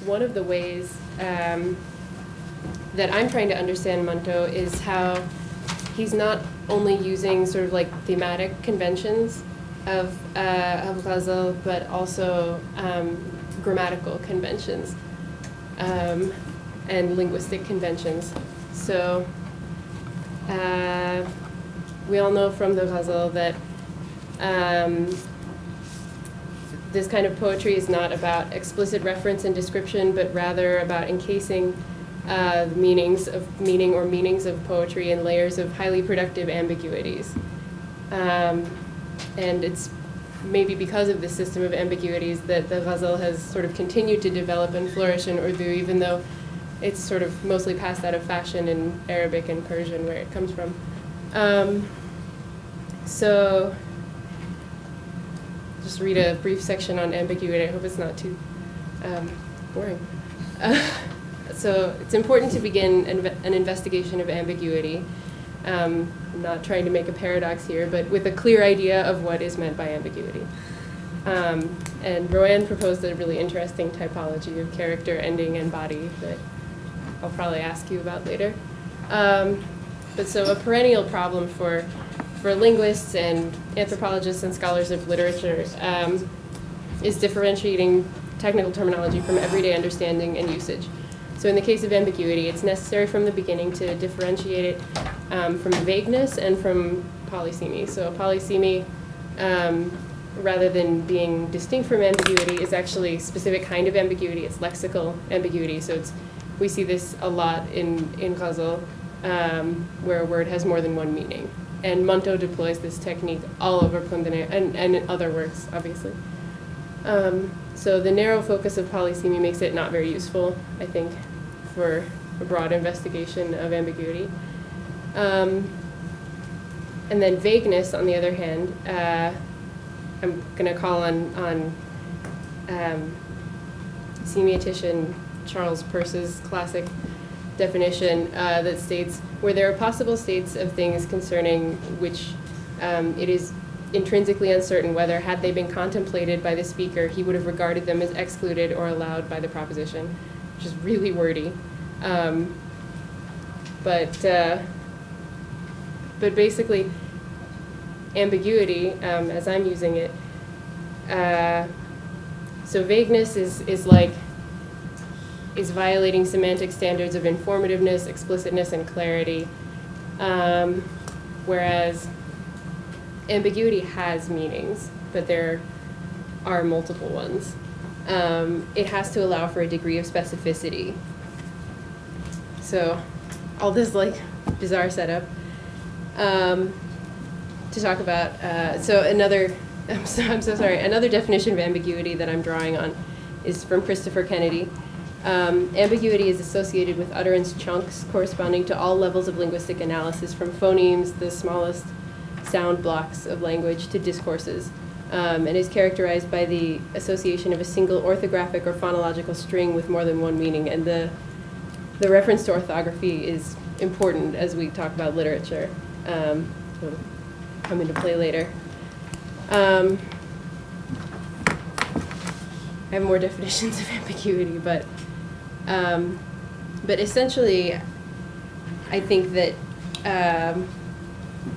One of the ways that I'm trying to understand Manto is how he's not only using sort of like thematic conventions of ghazal, but also grammatical conventions and linguistic conventions. So we all know from the ghazal that this kind of poetry is not about explicit reference and description, but rather about encasing meanings of poetry in layers of highly productive ambiguities. And it's maybe because of this system of ambiguities that the ghazal has sort of continued to develop and flourish in Urdu, even though it's sort of mostly passed out of fashion in Arabic and Persian, where it comes from. So just read a brief section on ambiguity. I hope it's not too boring. So it's important to begin an investigation of ambiguity. I'm not trying to make a paradox here, but with a clear idea of what is meant by ambiguity. And Roanne proposed a really interesting typology of character, ending, and body that I'll probably ask you about later. But so a perennial problem for linguists and anthropologists and scholars of literature is differentiating technical terminology from everyday understanding and usage. So in the case of ambiguity, it's necessary from the beginning to differentiate it from vagueness and from polysemy. So polysemy, rather than being distinct from ambiguity, is actually a specific kind of ambiguity. It's lexical ambiguity. So we see this a lot in ghazal, where a word has more than one meaning. And Manto deploys this technique all over Pundane and in other works, obviously. So the narrow focus of polysemy makes it not very useful, I think, for a broad investigation of ambiguity. And then vagueness, on the other hand, I'm going to call on semiotician Charles Peirce's classic definition that states, where there are possible states of things concerning which it is intrinsically uncertain whether, had they been contemplated by the speaker, he would have regarded them as excluded or allowed by the proposition, which is really wordy. But basically, ambiguity, as I'm using it, so vagueness is violating semantic standards of informativeness, explicitness, and clarity, whereas ambiguity has meanings, but there are multiple ones. It has to allow for a degree of specificity. So all this bizarre setup to talk about. I'm so sorry. Another definition of ambiguity that I'm drawing on is from Christopher Kennedy. Ambiguity is associated with utterance chunks corresponding to all levels of linguistic analysis, from phonemes, the smallest sound blocks of language, to discourses, and is characterized by the association of a single orthographic or phonological string with more than one meaning. And the reference to orthography is important as we talk about literature. Will come into play later. I have more definitions of ambiguity, but essentially, I think that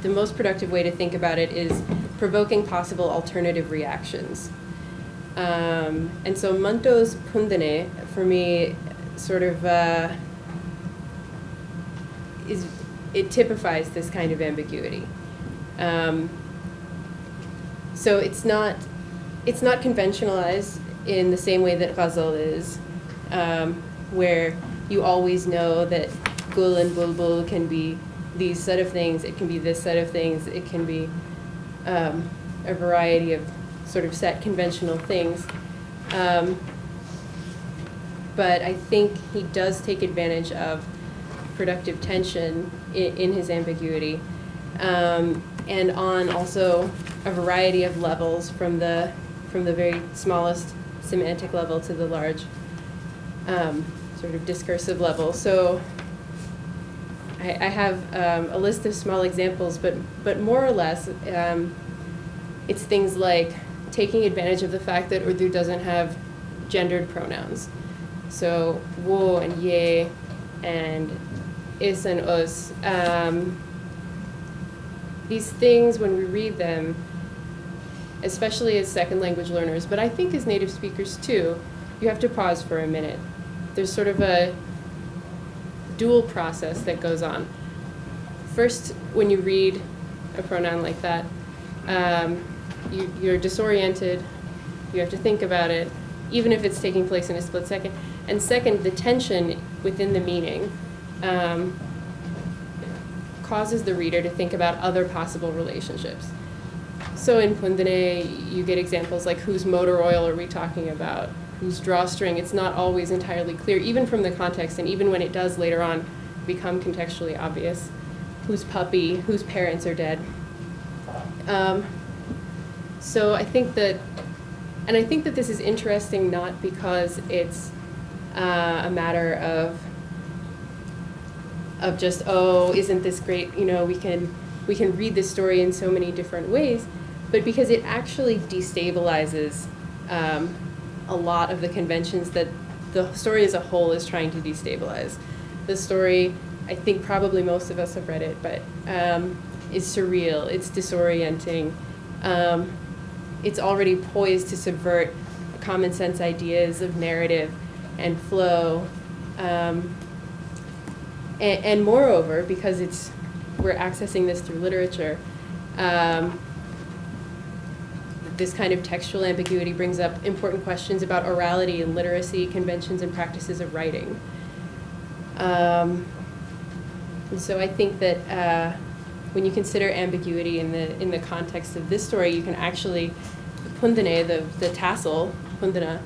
the most productive way to think about it is provoking possible alternative reactions. And so Manto's Pundane, for me, sort of it typifies this kind of ambiguity. So it's not conventionalized in the same way that ghazal is, where you always know that gul and bulbul can be these set of things, it can be this set of things, it can be a variety of sort of set conventional things. But I think he does take advantage of productive tension in his ambiguity, and on also a variety of levels, from the very smallest semantic level to the large sort of discursive level. So I have a list of small examples, but more or less it's things like taking advantage of the fact that Urdu doesn't have gendered pronouns. So wo and ye and is and us. These things, when we read them, especially as second language learners, but I think as native speakers too, you have to pause for a minute. There's sort of a dual process that goes on. First, when you read a pronoun like that, you're disoriented, you have to think about it, even if it's taking place in a split second. And second, the tension within the meaning causes the reader to think about other possible relationships. So in Pundane, you get examples like whose motor oil are we talking about? Whose drawstring? It's not always entirely clear, even from the context, and even when it does later on become contextually obvious. Whose puppy? Whose parents are dead? So I think that this is interesting not because it's a matter of just, oh, isn't this great? You know, we can read this story in so many different ways, but because it actually destabilizes a lot of the conventions that the story as a whole is trying to destabilize. The story, I think probably most of us have read it, but is surreal, it's disorienting. It's already poised to subvert common sense ideas of narrative and flow. And moreover, because we're accessing this through literature, this kind of textual ambiguity brings up important questions about orality and literacy, conventions and practices of writing. And so I think that when you consider ambiguity in the context of this story, you can actually, Pundane, the tassel, Pundana,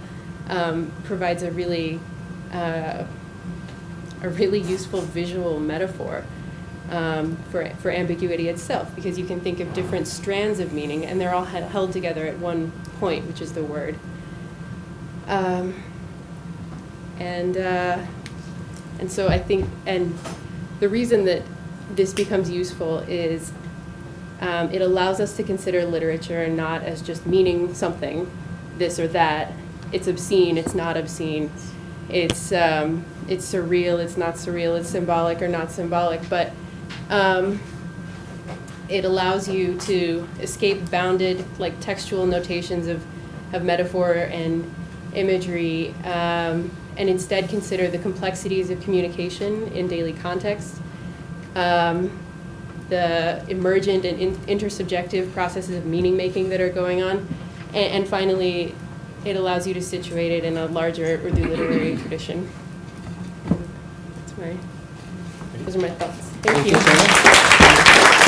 provides a really useful visual metaphor for ambiguity itself, because you can think of different strands of meaning, and they're all held together at one point, which is the word. And so I think, and the reason that this becomes useful is it allows us to consider literature not as just meaning something, this or that. It's obscene, it's not obscene. It's surreal, it's not surreal. It's symbolic or not symbolic. But it allows you to escape bounded, like, textual notations of metaphor and imagery, and instead consider the complexities of communication in daily context, the emergent and intersubjective processes of meaning making that are going on, and finally, it allows you to situate it in a larger Urdu literary tradition. Those are my thoughts. Thank you.